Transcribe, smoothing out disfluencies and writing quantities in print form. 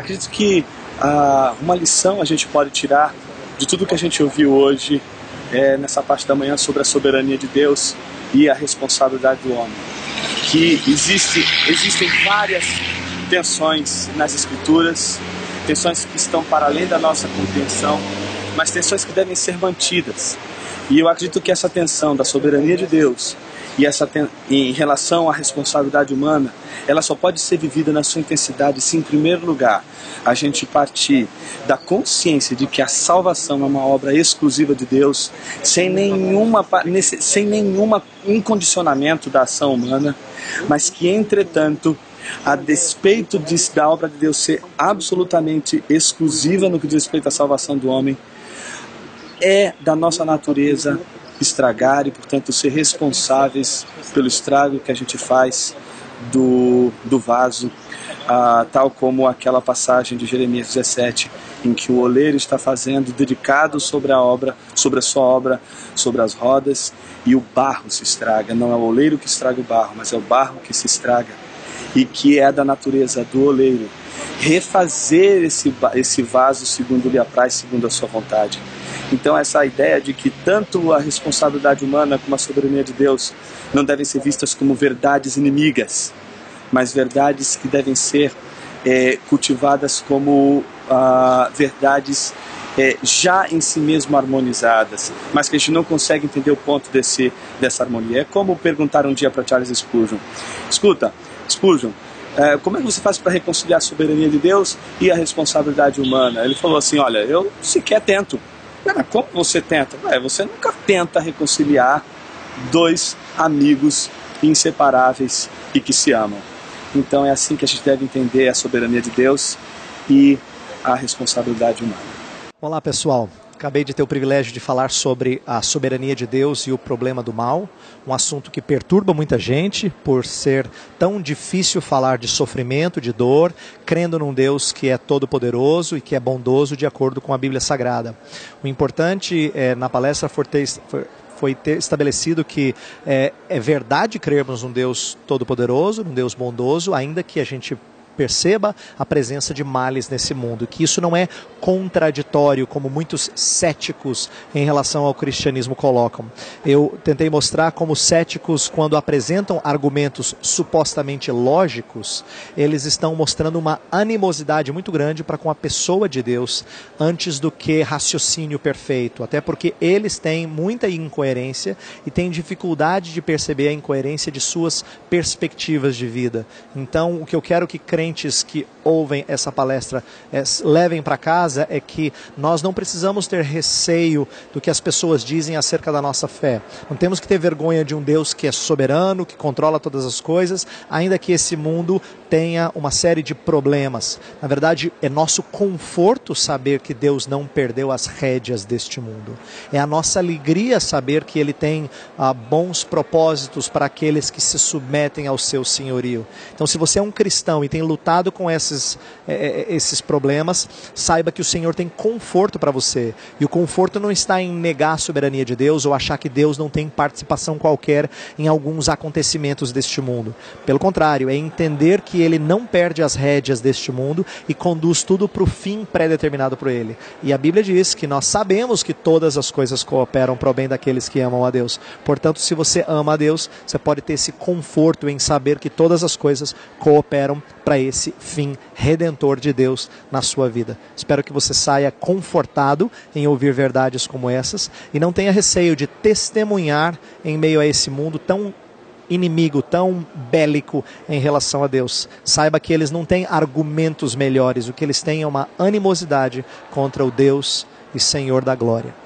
Acredito que uma lição a gente pode tirar de tudo que a gente ouviu hoje nessa parte da manhã sobre a soberania de Deus e a responsabilidade do homem. Que existem várias tensões nas Escrituras, tensões que estão para além da nossa compreensão, mas tensões que devem ser mantidas. E eu acredito que essa tensão da soberania de Deus e em relação à responsabilidade humana, ela só pode ser vivida na sua intensidade se, em primeiro lugar, a gente partir da consciência de que a salvação é uma obra exclusiva de Deus, sem nenhum incondicionamento da ação humana, mas que, entretanto, a despeito da obra de Deus ser absolutamente exclusiva no que diz respeito à salvação do homem, é da nossa natureza estragar e, portanto, ser responsáveis pelo estrago que a gente faz do vaso, tal como aquela passagem de Jeremias 17, em que o oleiro está fazendo, dedicado sobre a sua obra, sobre as rodas, e o barro se estraga. Não é o oleiro que estraga o barro, mas é o barro que se estraga, e que é da natureza do oleiro refazer esse vaso segundo lhe apraz, segundo a sua vontade. Então essa ideia de que tanto a responsabilidade humana como a soberania de Deus não devem ser vistas como verdades inimigas, mas verdades que devem ser cultivadas como verdades já em si mesmo harmonizadas, mas que a gente não consegue entender o ponto dessa harmonia. É como perguntar um dia para Charles Spurgeon: escuta, Spurgeon, como é que você faz para reconciliar a soberania de Deus e a responsabilidade humana? Ele falou assim: olha, eu sequer tento. Como você tenta? Você nunca tenta reconciliar dois amigos inseparáveis e que se amam. Então é assim que a gente deve entender a soberania de Deus e a responsabilidade humana. Olá pessoal, acabei de ter o privilégio de falar sobre a soberania de Deus e o problema do mal, um assunto que perturba muita gente por ser tão difícil falar de sofrimento, de dor, crendo num Deus que é todo-poderoso e que é bondoso de acordo com a Bíblia Sagrada. O importante na palestra foi ter estabelecido que é verdade crermos num Deus todo-poderoso, num Deus bondoso, ainda que a gente perceba a presença de males nesse mundo, que isso não é contraditório, como muitos céticos em relação ao cristianismo colocam. Eu tentei mostrar como céticos, quando apresentam argumentos supostamente lógicos, eles estão mostrando uma animosidade muito grande para com a pessoa de Deus, antes do que raciocínio perfeito, até porque eles têm muita incoerência e têm dificuldade de perceber a incoerência de suas perspectivas de vida. Então, o que eu quero que crentes que ouvem essa palestra levem para casa é que nós não precisamos ter receio do que as pessoas dizem acerca da nossa fé. Não temos que ter vergonha de um Deus que é soberano, que controla todas as coisas, ainda que esse mundo tenha uma série de problemas. Na verdade, é nosso conforto saber que Deus não perdeu as rédeas deste mundo. É a nossa alegria saber que Ele tem bons propósitos para aqueles que se submetem ao seu senhorio. Então, se você é um cristão e tem lutado com esses problemas, saiba que o Senhor tem conforto para você. E o conforto não está em negar a soberania de Deus ou achar que Deus não tem participação qualquer em alguns acontecimentos deste mundo. Pelo contrário, é entender que Ele não perde as rédeas deste mundo e conduz tudo para o fim pré-determinado por Ele. E a Bíblia diz que nós sabemos que todas as coisas cooperam para o bem daqueles que amam a Deus. Portanto, se você ama a Deus, você pode ter esse conforto em saber que todas as coisas cooperam para esse fim redentor de Deus na sua vida. Espero que você saia confortado em ouvir verdades como essas e não tenha receio de testemunhar em meio a esse mundo tão inimigo, tão bélico em relação a Deus. Saiba que eles não têm argumentos melhores, o que eles têm é uma animosidade contra o Deus e Senhor da glória.